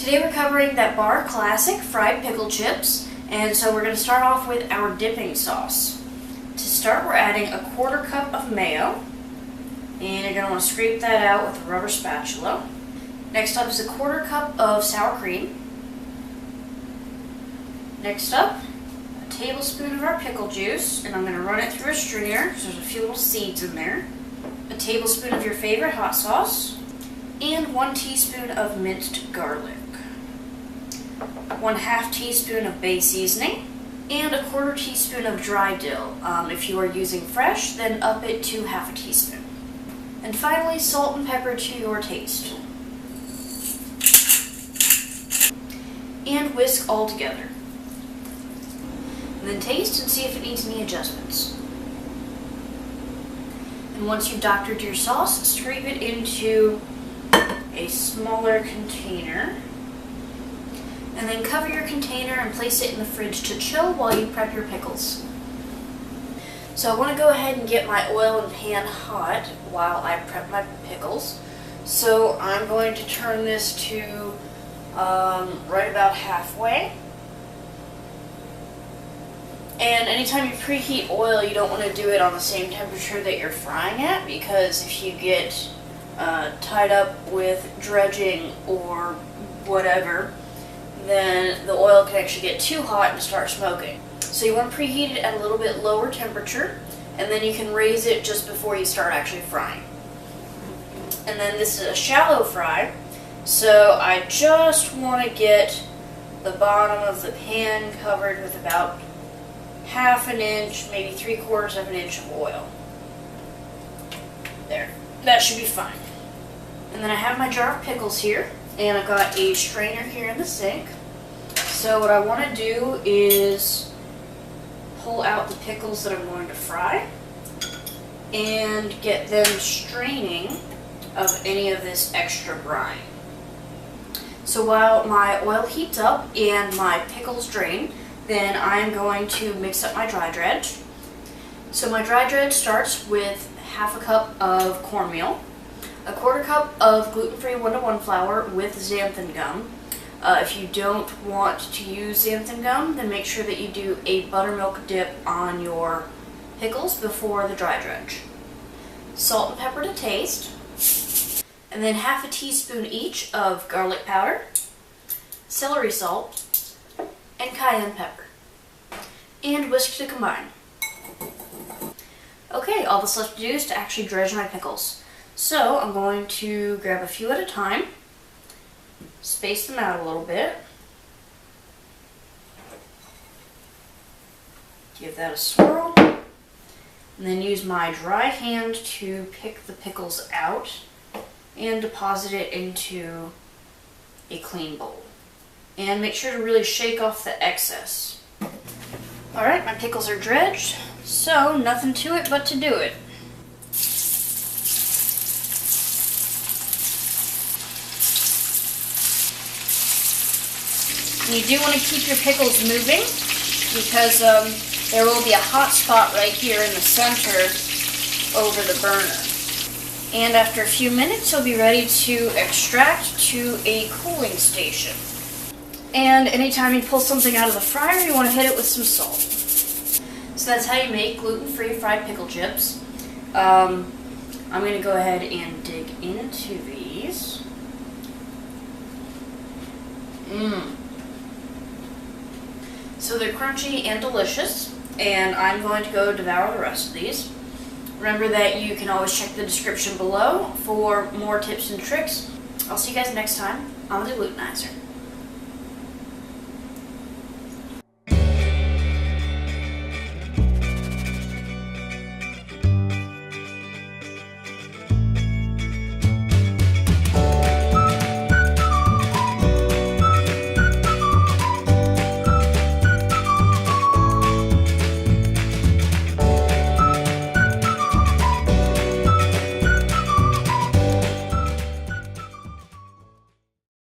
Today we're covering that bar classic fried pickle chips, and so we're going to start off with our dipping sauce. To start, we're adding a 1/4 cup of mayo, and you're going to want to scrape that out with a rubber spatula. Next up is a 1/4 cup of sour cream. Next up, a tablespoon of our pickle juice, and I'm going to run it through a strainer because there's a few little seeds in there. A tablespoon of your favorite hot sauce, and 1 teaspoon of minced garlic. 1/2 teaspoon of bay seasoning, and a 1/4 teaspoon of dry dill. If you are using fresh, then up it to 1/2 teaspoon. And finally, salt and pepper to your taste. And whisk all together. And then taste and see if it needs any adjustments. And once you've doctored your sauce, scrape it into a smaller container. And then cover your container and place it in the fridge to chill while you prep your pickles. So I want to go ahead and get my oil and pan hot while I prep my pickles. So I'm going to turn this to right about halfway. And anytime you preheat oil, you don't want to do it on the same temperature that you're frying at, because if you get tied up with dredging or whatever, then the oil can actually get too hot and start smoking. So you want to preheat it at a little bit lower temperature, and then you can raise it just before you start actually frying. And then this is a shallow fry, so I just want to get the bottom of the pan covered with about 1/2 inch, maybe 3/4 of an inch of oil. There, that should be fine. And then I have my jar of pickles here, and I've got a strainer here in the sink. So what I want to do is pull out the pickles that I'm going to fry and get them straining of any of this extra brine. So while my oil heats up and my pickles drain, then I'm going to mix up my dry dredge. So my dry dredge starts with 1/2 cup of cornmeal, a 1/4 cup of gluten-free 1-to-1 flour with xanthan gum. If you don't want to use xanthan gum, then make sure that you do a buttermilk dip on your pickles before the dry dredge. Salt and pepper to taste, and then 1/2 teaspoon each of garlic powder, celery salt, and cayenne pepper, and whisk to combine. Okay, all that's left to do is to actually dredge my pickles. So I'm going to grab a few at a time, space them out a little bit, give that a swirl, and then use my dry hand to pick the pickles out and deposit it into a clean bowl. And make sure to really shake off the excess. Alright, my pickles are dredged, so nothing to it but to do it. And you do want to keep your pickles moving, because there will be a hot spot right here in the center over the burner. And after a few minutes, you'll be ready to extract to a cooling station. And anytime you pull something out of the fryer, you want to hit it with some salt. So that's how you make gluten-free fried pickle chips. I'm going to go ahead and dig into these. So they're crunchy and delicious, and I'm going to go devour the rest of these. Remember that you can always check the description below for more tips and tricks. I'll see you guys next time on the Deglutenizer.